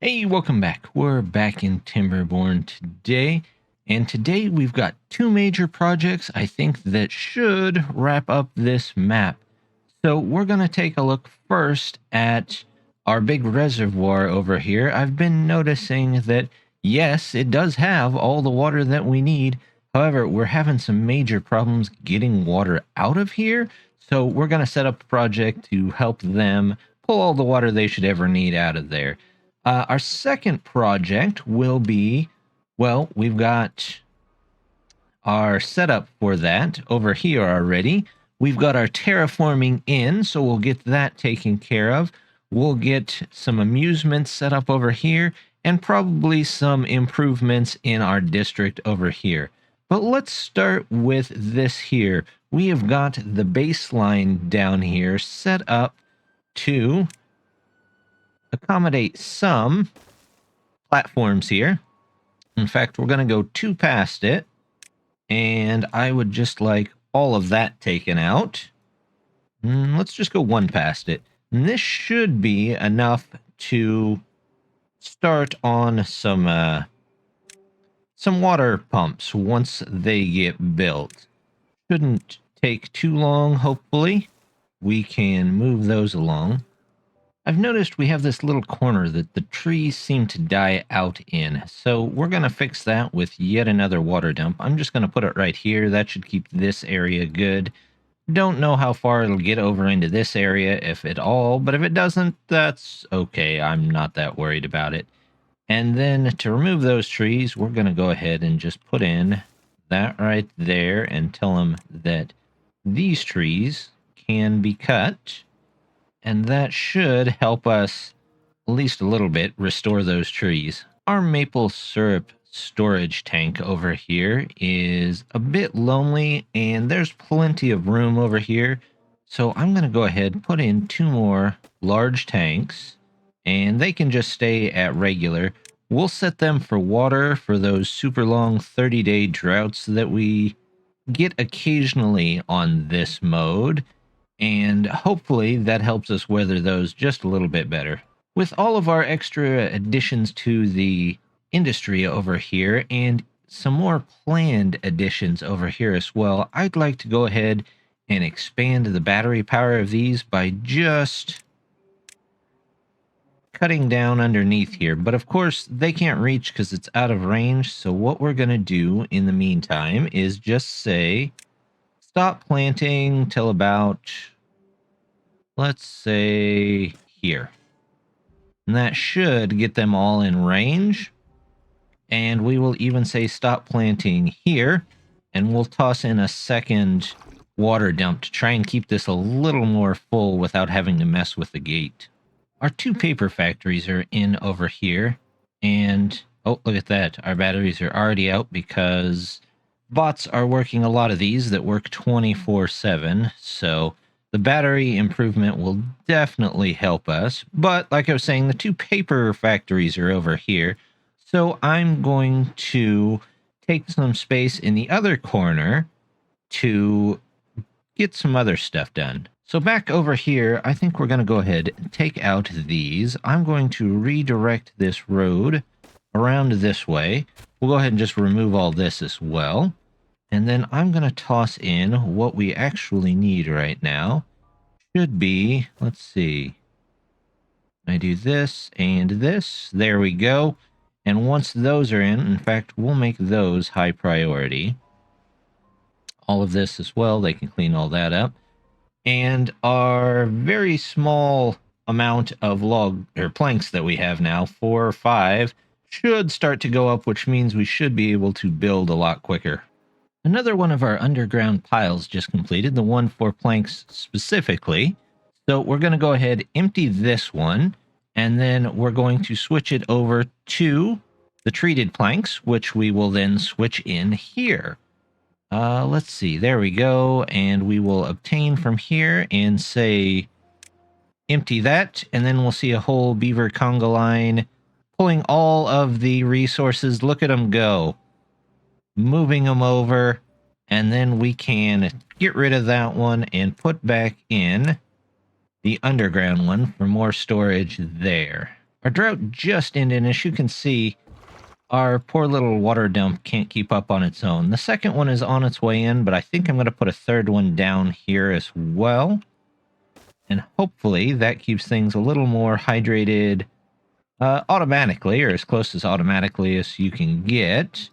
Hey, welcome back. We're back in Timberborn today, and today we've got two major projects I think that should wrap up this map. So we're going to take a look first at our big reservoir over here. I've been noticing that, yes, it does have all the water that we need. However, we're having some major problems getting water out of here. So we're going to set up a project to help them pull all the water they should ever need out of there. Our second project will be, well, we've got our setup for that over here already. We've got our terraforming in, so we'll get that taken care of. We'll get some amusements set up over here, and probably some improvements in our district over here. But let's start with this here. We have got the baseline down here set up to accommodate some platforms here. In fact, we're going to go two past it, and I would just like all of that taken out. Let's just go one past it. And this should be enough to start on some water pumps once they get built. Shouldn't take too long, hopefully. We can move those along. I've noticed we have this little corner that the trees seem to die out in, so we're going to fix that with yet another water dump. I'm just going to put it right here. That should keep this area good. Don't know how far it'll get over into this area, if at all, but if it doesn't, that's okay. I'm not that worried about it. And then to remove those trees, we're going to go ahead and just put in that right there and tell them that these trees can be cut. And that should help us, at least a little bit, restore those trees. Our maple syrup storage tank over here is a bit lonely, and there's plenty of room over here. So I'm going to go ahead and put in two more large tanks, and they can just stay at regular. We'll set them for water for those super long 30-day droughts that we get occasionally on this mode. And hopefully that helps us weather those just a little bit better. With all of our extra additions to the industry over here and some more planned additions over here as well, I'd like to go ahead and expand the battery power of these by just cutting down underneath here. But of course, they can't reach because it's out of range. So what we're going to do in the meantime is just say stop planting till about, let's say, here. And that should get them all in range. And we will even say stop planting here. And we'll toss in a second water dump to try and keep this a little more full without having to mess with the gate. Our two paper factories are in over here. And, oh, look at that. Our batteries are already out because bots are working a lot of these that work 24/7. So the battery improvement will definitely help us. But like I was saying, the two paper factories are over here. So I'm going to take some space in the other corner to get some other stuff done. So back over here, I think we're going to go ahead and take out these. I'm going to redirect this road around this way. We'll go ahead and just remove all this as well. And then I'm going to toss in what we actually need right now. Should be, let's see. I do this and this. There we go. And once those are in fact, we'll make those high priority. All of this as well, they can clean all that up. And our very small amount of log or planks that we have now, 4 or 5, should start to go up, which means we should be able to build a lot quicker. Another one of our underground piles just completed, the one for planks specifically. So we're going to go ahead, empty this one, and then we're going to switch it over to the treated planks, which we will then switch in here. Let's see, there we go, and we will obtain from here and say empty that, and then we'll see a whole beaver conga line pulling all of the resources. Look at them go. Moving them over, and then we can get rid of that one and put back in the underground one for more storage there. our drought just ended, and as you can see, our poor little water dump can't keep up on its own. The second one is on its way in, but I think I'm going to put a third one down here as well. And hopefully that keeps things a little more hydrated automatically, or as close as automatically as you can get.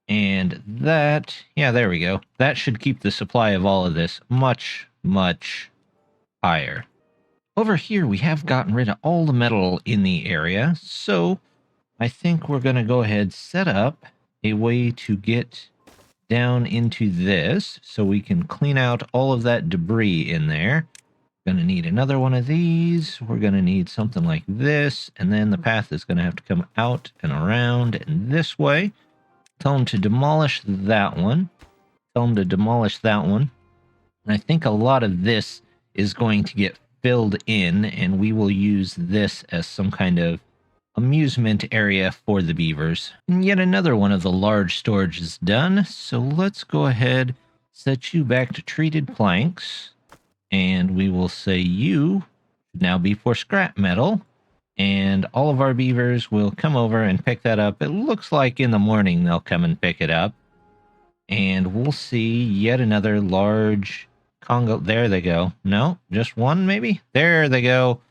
And that, yeah, there we go. That should keep the supply of all of this much, much higher. Over here, we have gotten rid of all the metal in the area, so I think we're going to go ahead set up a way to get down into this so we can clean out all of that debris in there. Going to need another one of these. We're going to need something like this, and then the path is going to have to come out and around and this way. Tell them to demolish that one. Tell them to demolish that one. And I think a lot of this is going to get filled in, and we will use this as some kind of amusement area for the beavers. And yet another one of the large storage is done, so let's go ahead, set you back to treated planks, and we will say you should now be for scrap metal, and all of our beavers will come over and pick that up. It looks like in the morning they'll come and pick it up, and we'll see yet another large Congo. There they go. No, just one maybe? There they go.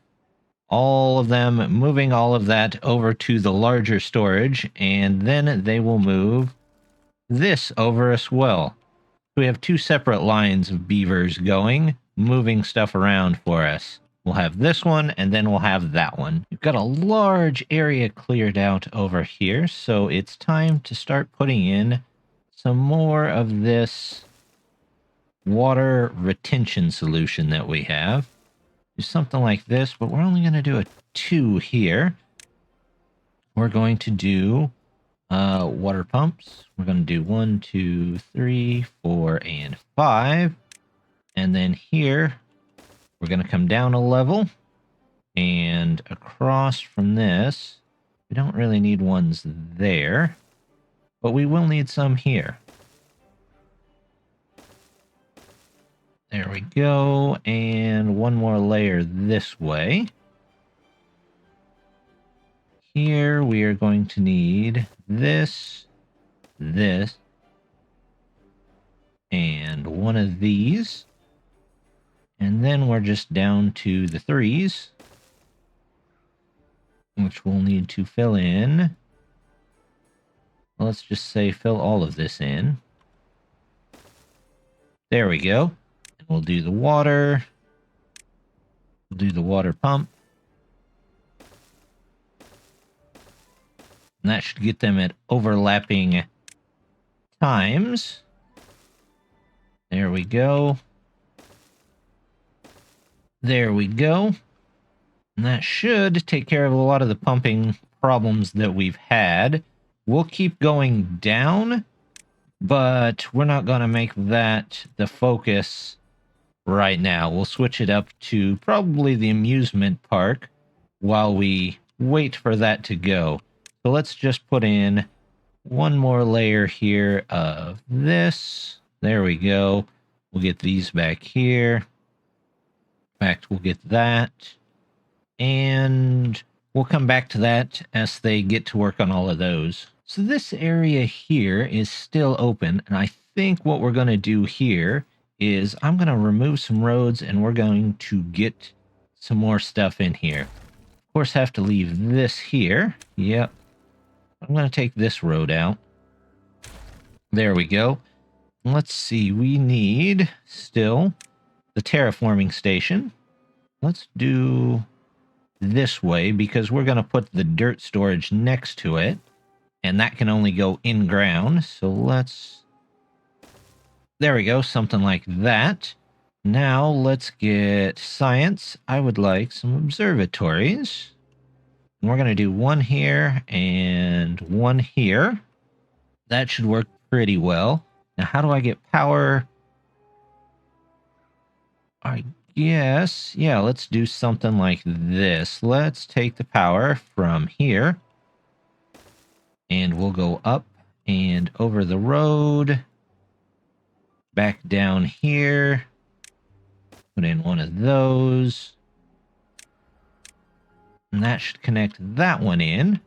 All of them moving all of that over to the larger storage, and then they will move this over as well. We have two separate lines of beavers going, moving stuff around for us. We'll have this one, and then we'll have that one. We've got a large area cleared out over here, so it's time to start putting in some more of this water retention solution that we have. Do something like this, but we're only going to do a 2 here. We're going to do water pumps. We're going to do 1, 2, 3, 4, and 5. And then here, we're going to come down a level. And across from this, we don't really need ones there, but we will need some here. There we go, and one more layer this way. Here we are going to need this, this, and one of these. And then we're just down to the 3s, which we'll need to fill in. Let's just say fill all of this in. There we go. We'll do the water. We'll do the water pump. And that should get them at overlapping times. There we go. There we go. And that should take care of a lot of the pumping problems that we've had. We'll keep going down, but we're not going to make that the focus right now. We'll switch it up to probably the amusement park while we wait for that to go. So let's just put in one more layer here of this. There we go. We'll get these back here. In fact, we'll get that. And we'll come back to that as they get to work on all of those. So this area here is still open, and I think what we're going to do here is I'm going to remove some roads, and we're going to get some more stuff in here. Of course, have to leave this here. Yep. I'm going to take this road out. There we go. Let's see. We need still the terraforming station. Let's do this way because we're going to put the dirt storage next to it, and that can only go in ground. So let's... There we go, something like that. Now let's get science. I would like some observatories. And we're going to do one here and one here. That should work pretty well. Now, how do I get power? I guess, yeah, let's do something like this. Let's take the power from here. And we'll go up and over the road. Back down here. Put in one of those. And that should connect that one in.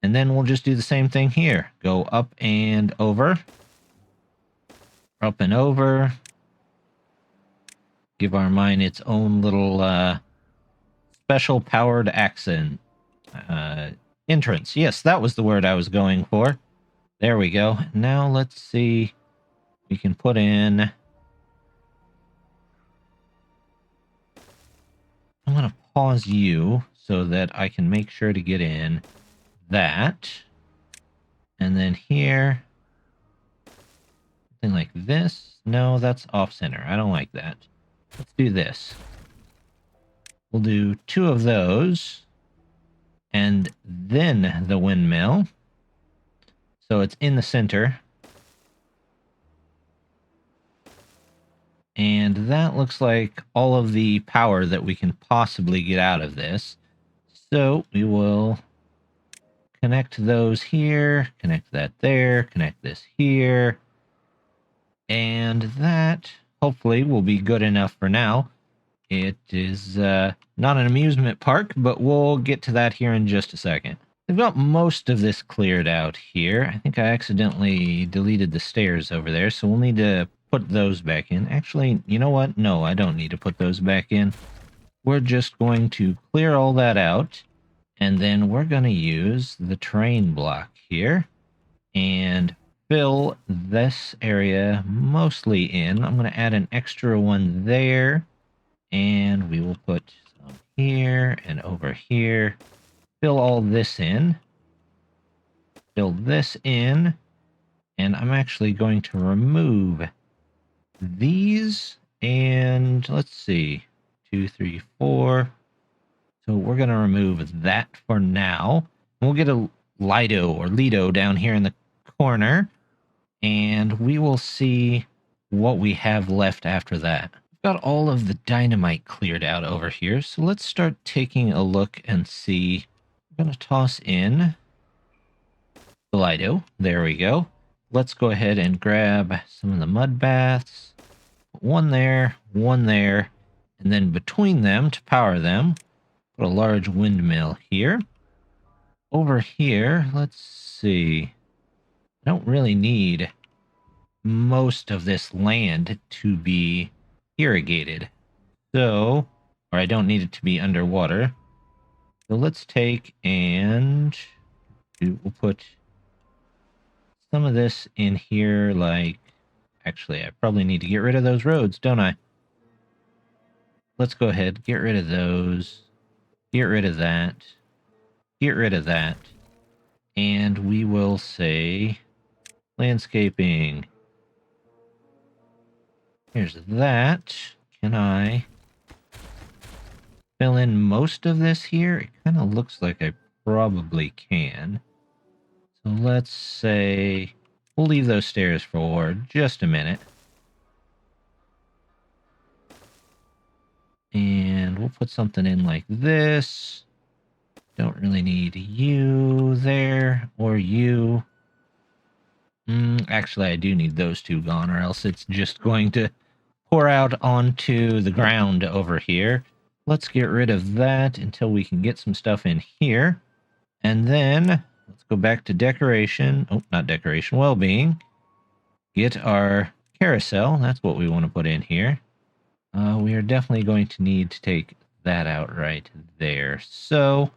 And then we'll just do the same thing here. Go up and over. Up and over. Give our mine its own little special powered accent. Entrance. Yes, that was the word I was going for. There we go. Now let's see. We can put in... I'm going to pause you so that I can make sure to get in that. And then here... something like this. No, that's off-center. I don't like that. Let's do this. We'll do 2 of those. And then the windmill. So it's in the center. And that looks like all of the power that we can possibly get out of this. So we will connect those here, connect that there, connect this here. And that hopefully will be good enough for now. It is not an amusement park, but we'll get to that here in just a second. We've got most of this cleared out here. I think I accidentally deleted the stairs over there, so we'll need to put those back in. Actually, you know what? No, I don't need to put those back in. We're just going to clear all that out, and then we're going to use the terrain block here and fill this area mostly in. I'm going to add an extra one there, and we will put some here and over here. Fill all this in. Fill this in. And I'm actually going to remove these. And let's see. 2, 3, 4. So we're going to remove that for now. We'll get a Lido or Lido down here in the corner. And we will see what we have left after that. We've got all of the dynamite cleared out over here. So let's start taking a look and see. I'm going to toss in the Lido. There we go. Let's go ahead and grab some of the mud baths. One there, and then between them to power them, put a large windmill here. Over here, let's see. I don't really need most of this land to be irrigated. So, or I don't need it to be underwater. So let's take and we'll put some of this in here, like, actually, I probably need to get rid of those roads, don't I? Let's go ahead, get rid of those, get rid of that, get rid of that, and we will say landscaping. Here's that. Can I fill in most of this here? It kind of looks like I probably can. So let's say we'll leave those stairs for just a minute. And we'll put something in like this. Don't really need you there or you. Actually, I do need those 2 gone, or else it's just going to pour out onto the ground over here. Let's get rid of that until we can get some stuff in here. And then let's go back to decoration. Oh, not decoration, well-being. Get our carousel. That's what we want to put in here. We are definitely going to need to take that out right there. So,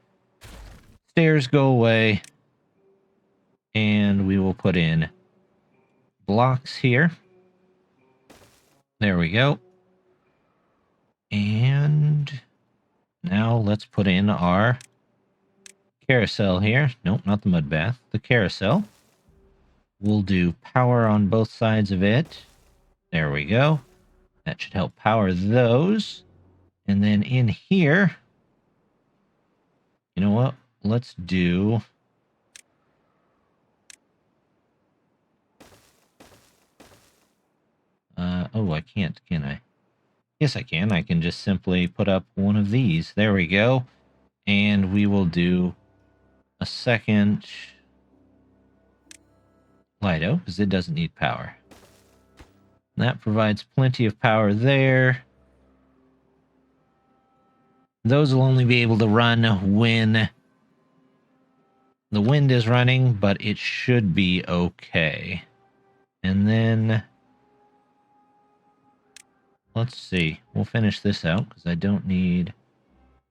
stairs go away. And we will put in blocks here. There we go. And now let's put in our carousel here. Nope, not the mud bath. The carousel. We'll do power on both sides of it. There we go. That should help power those. And then in here, you know what? Let's do... oh, I can't, can I? Yes, I can. I can just simply put up one of these. There we go. And we will do a second Lido, because it doesn't need power. That provides plenty of power there. Those will only be able to run when the wind is running, but it should be okay. And then, let's see. We'll finish this out because I don't need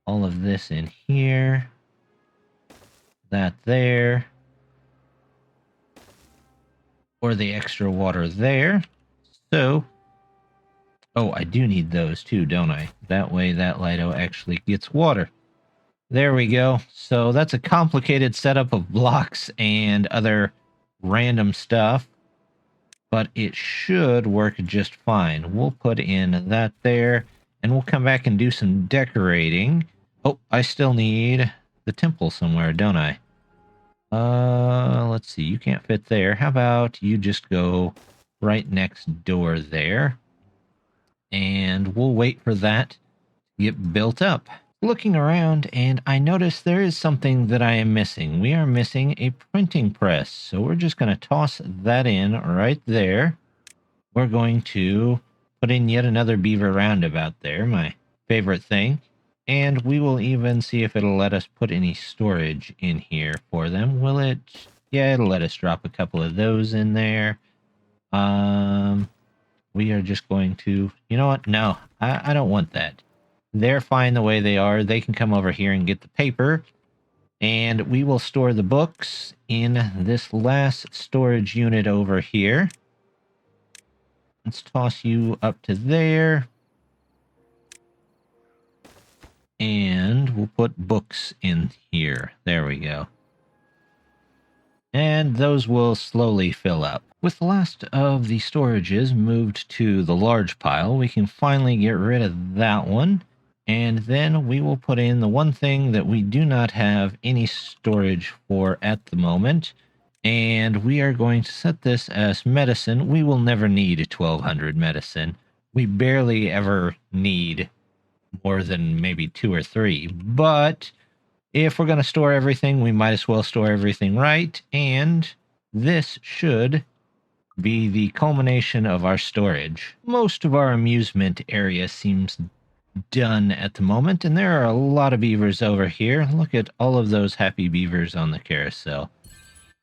all of this in here. That there. Or the extra water there. So, oh, I do need those too, don't I? That way that Lido actually gets water. There we go. So that's a complicated setup of blocks and other random stuff, but it should work just fine. We'll put in that there, and we'll come back and do some decorating. Oh, I still need the temple somewhere, don't I? Let's see. You can't fit there. How about you just go right next door there, and we'll wait for that to get built up. Looking around, and I notice there is something that I am missing. We are missing a printing press, so we're just going to toss that in right there. We're going to put in yet another beaver roundabout there, my favorite thing. And we will even see if it'll let us put any storage in here for them. Will it? Yeah, it'll let us drop a couple of those in there. We are just going to... You know what? No, I don't want that. They're fine the way they are. They can come over here and get the paper. And we will store the books in this last storage unit over here. Let's toss you up to there. And we'll put books in here. There we go. And those will slowly fill up. With the last of the storages moved to the large pile, we can finally get rid of that one. And then we will put in the one thing that we do not have any storage for at the moment. And we are going to set this as medicine. We will never need 1200 medicine. We barely ever need more than maybe 2 or 3. But if we're going to store everything, we might as well store everything right. And this should be the culmination of our storage. Most of our amusement area seems done at the moment, and there are a lot of beavers over here. Look at all of those happy beavers on the carousel.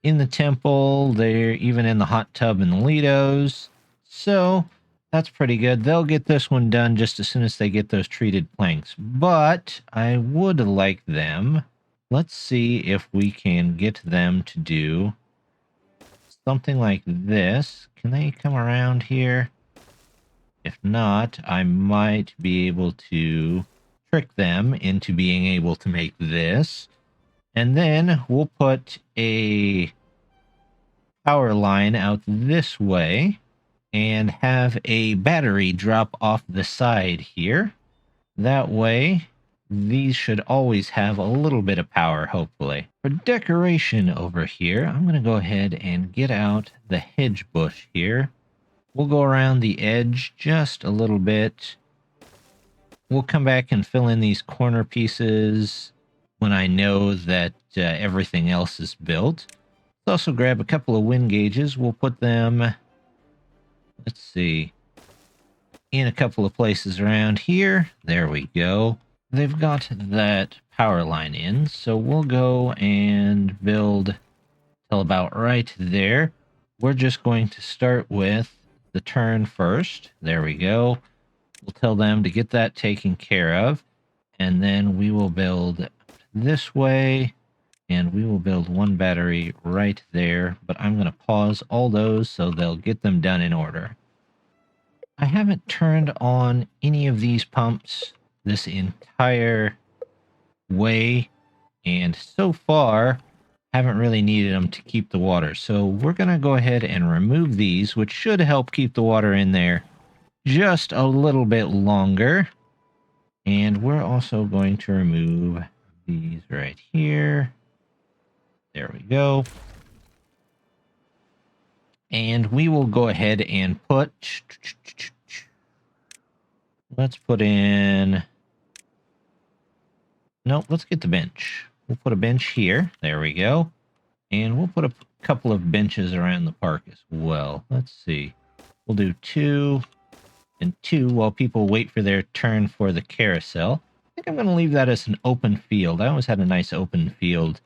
In the temple, they're even in the hot tub and the Lidos. So that's pretty good. They'll get this one done just as soon as they get those treated planks. But I would like them. Let's see if we can get them to do something like this. Can they come around here? If not, I might be able to trick them into being able to make this. And then we'll put a power line out this way and have a battery drop off the side here. That way, these should always have a little bit of power, hopefully. For decoration over here, I'm going to go ahead and get out the hedge bush here. We'll go around the edge just a little bit. We'll come back and fill in these corner pieces when I know that everything else is built. Let's also grab a couple of wind gauges. We'll put them, let's see, in a couple of places around here. There we go. They've got that power line in, so we'll go and build till about right there. We're just going to start with the turn first. There we go. We'll tell them to get that taken care of, and then we will build this way, and we will build one battery right there, but I'm going to pause all those so they'll get them done in order. I haven't turned on any of these pumps this entire way, and so far haven't really needed them to keep the water. So we're going to go ahead and remove these, which should help keep the water in there just a little bit longer. And we're also going to remove these right here. There we go. And we will go ahead and put... Let's put in... Nope, let's get the bench. We'll put a bench here. There we go. And we'll put a couple of benches around the park as well. Let's see. We'll do 2 and 2 while people wait for their turn for the carousel. think I'm going to leave that as an open field. I always had a nice open field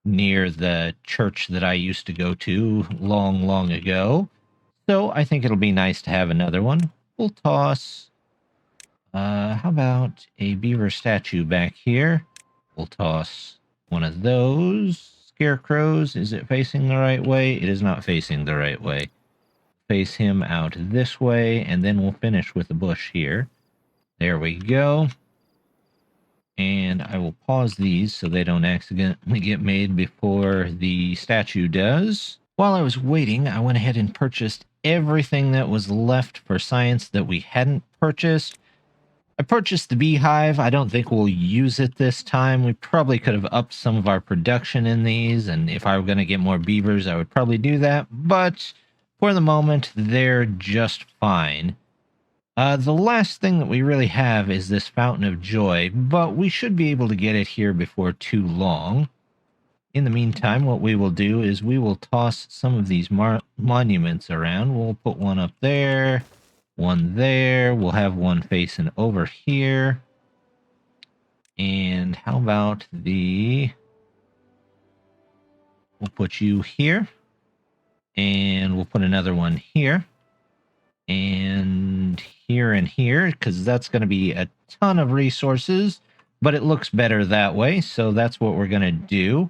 near the church that I used to go to long, long ago. So I think it'll be nice to have another one. We'll toss, how about a beaver statue back here? We'll toss one of those scarecrows. Is it facing the right way? It is not facing the right way. Face him out this way, and then we'll finish with the bush here. There we go. And I will pause these so they don't accidentally get made before the statue does. While I was waiting, I went ahead and purchased everything that was left for science that we hadn't purchased. I purchased the beehive. I don't think we'll use it this time. We probably could have upped some of our production in these, and if I were going to get more beavers, I would probably do that. But for the moment, they're just fine. The last thing that we really have is this Fountain of Joy, but we should be able to get it here before too long. In the meantime, what we will do is we will toss some of these monuments around. We'll put one up there, one there. We'll have one facing over here. And how about we'll put you here. And we'll put another one here. And here, because that's going to be a ton of resources, but it looks better that way, so that's what we're going to do.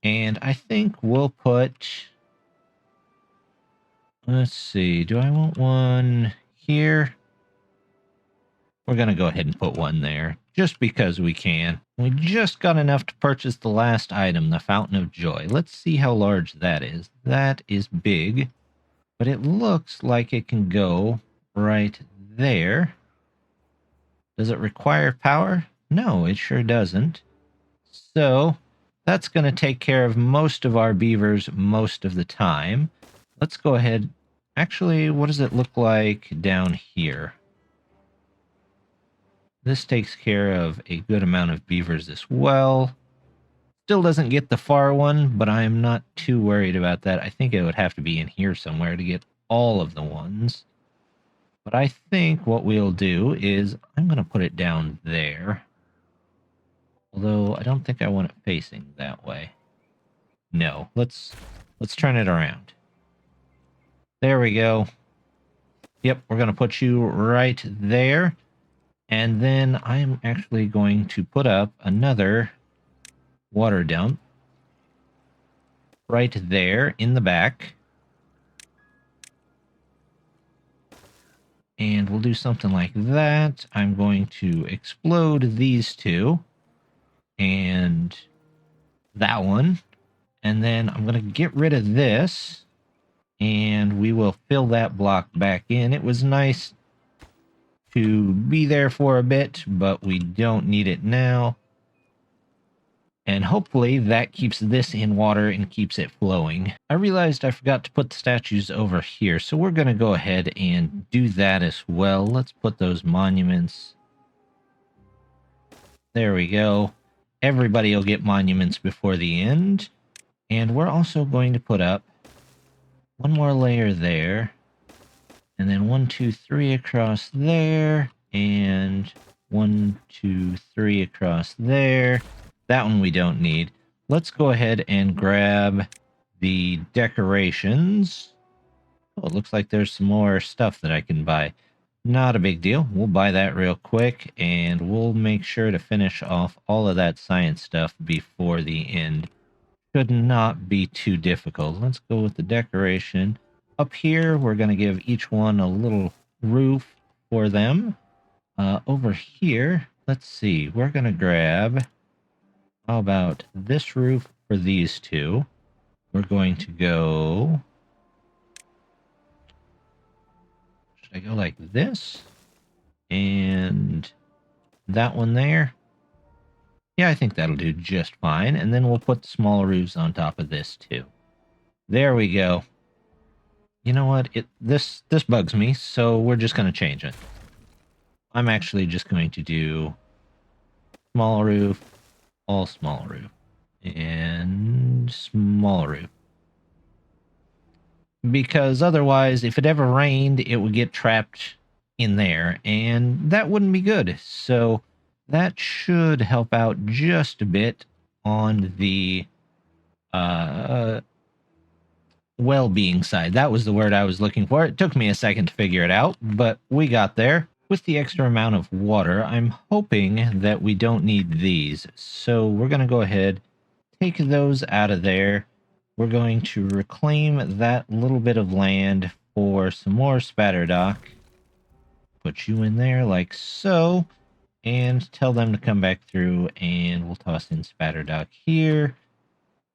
And I think we'll put, let's see, do I want one here? We're going to go ahead and put one there, just because we can. We just got enough to purchase the last item, the Fountain of Joy. Let's see how large that is. That is big, but it looks like it can go right there. Does it require power? No, it sure doesn't. So that's going to take care of most of our beavers most of the time. Let's go ahead. Actually, what does it look like down here? This takes care of a good amount of beavers as well. Still doesn't get the far one, but I'm not too worried about that. I think it would have to be in here somewhere to get all of the ones. But I think what we'll do is I'm going to put it down there. Although I don't think I want it facing that way. No, let's turn it around. There we go. Yep, we're going to put you right there. And then I'm actually going to put up another water dump right there in the back. And we'll do something like that. I'm going to explode these two. And that one. And then I'm going to get rid of this. And we will fill that block back in. It was nice to be there for a bit, but we don't need it now. And hopefully that keeps this in water and keeps it flowing. I realized I forgot to put the statues over here, so we're going to go ahead and do that as well. Let's put those monuments. There we go. Everybody will get monuments before the end. And we're also going to put up one more layer there. And then 1, 2, 3 across there. And 1, 2, 3 across there. That one we don't need. Let's go ahead and grab the decorations. Oh, it looks like there's some more stuff that I can buy. Not a big deal. We'll buy that real quick, and we'll make sure to finish off all of that science stuff before the end. Should not be too difficult. Let's go with the decoration. Up here, we're going to give each one a little roof for them. Over here, let's see. We're going to grab... How about this roof for these two? We're going to go... Should I go like this? And that one there? Yeah, I think that'll do just fine. And then we'll put small roofs on top of this too. There we go. You know what? This bugs me, so we're just going to change it. I'm actually just going to do small roof, all small roof, and small roof. Because otherwise, if it ever rained, it would get trapped in there, and that wouldn't be good. So That should help out just a bit on the well-being side. That was the word I was looking for. It took me a second to figure it out, but we got there. With the extra amount of water, I'm hoping that we don't need these. So we're going to go ahead, take those out of there. We're going to reclaim that little bit of land for some more spatterdock. Put you in there like so, and tell them to come back through, and we'll toss in spatterdock here.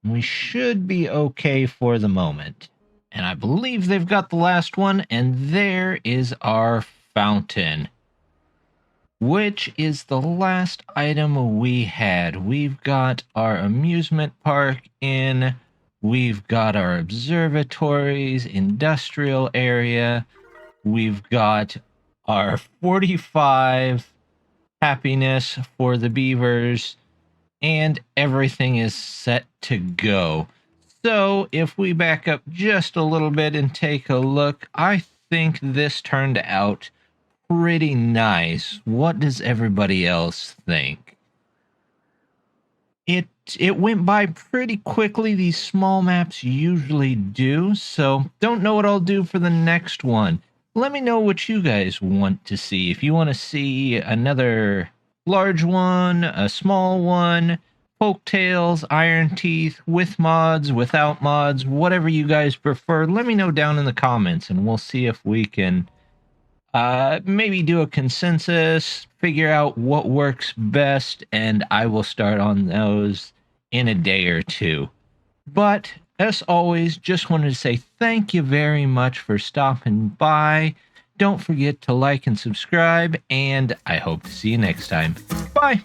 We should be okay for the moment. And I believe they've got the last one, and there is our fountain, which is the last item we had. We've got our amusement park in, we've got our observatories, industrial area, we've got our 45 happiness for the beavers, and everything is set to go. So if we back up just a little bit and take a look, I think this turned out pretty nice. What does everybody else think? It went by pretty quickly. These small maps usually do, so don't know what I'll do for the next one. Let me know what you guys want to see. If you want to see another large one, a small one, Folktails, Iron Teeth, with mods, without mods, whatever you guys prefer, let me know down in the comments, and we'll see if we can maybe do a consensus, figure out what works best, and I will start on those in a day or two. But as always, just wanted to say thank you very much for stopping by. Don't forget to like and subscribe, and I hope to see you next time. Bye!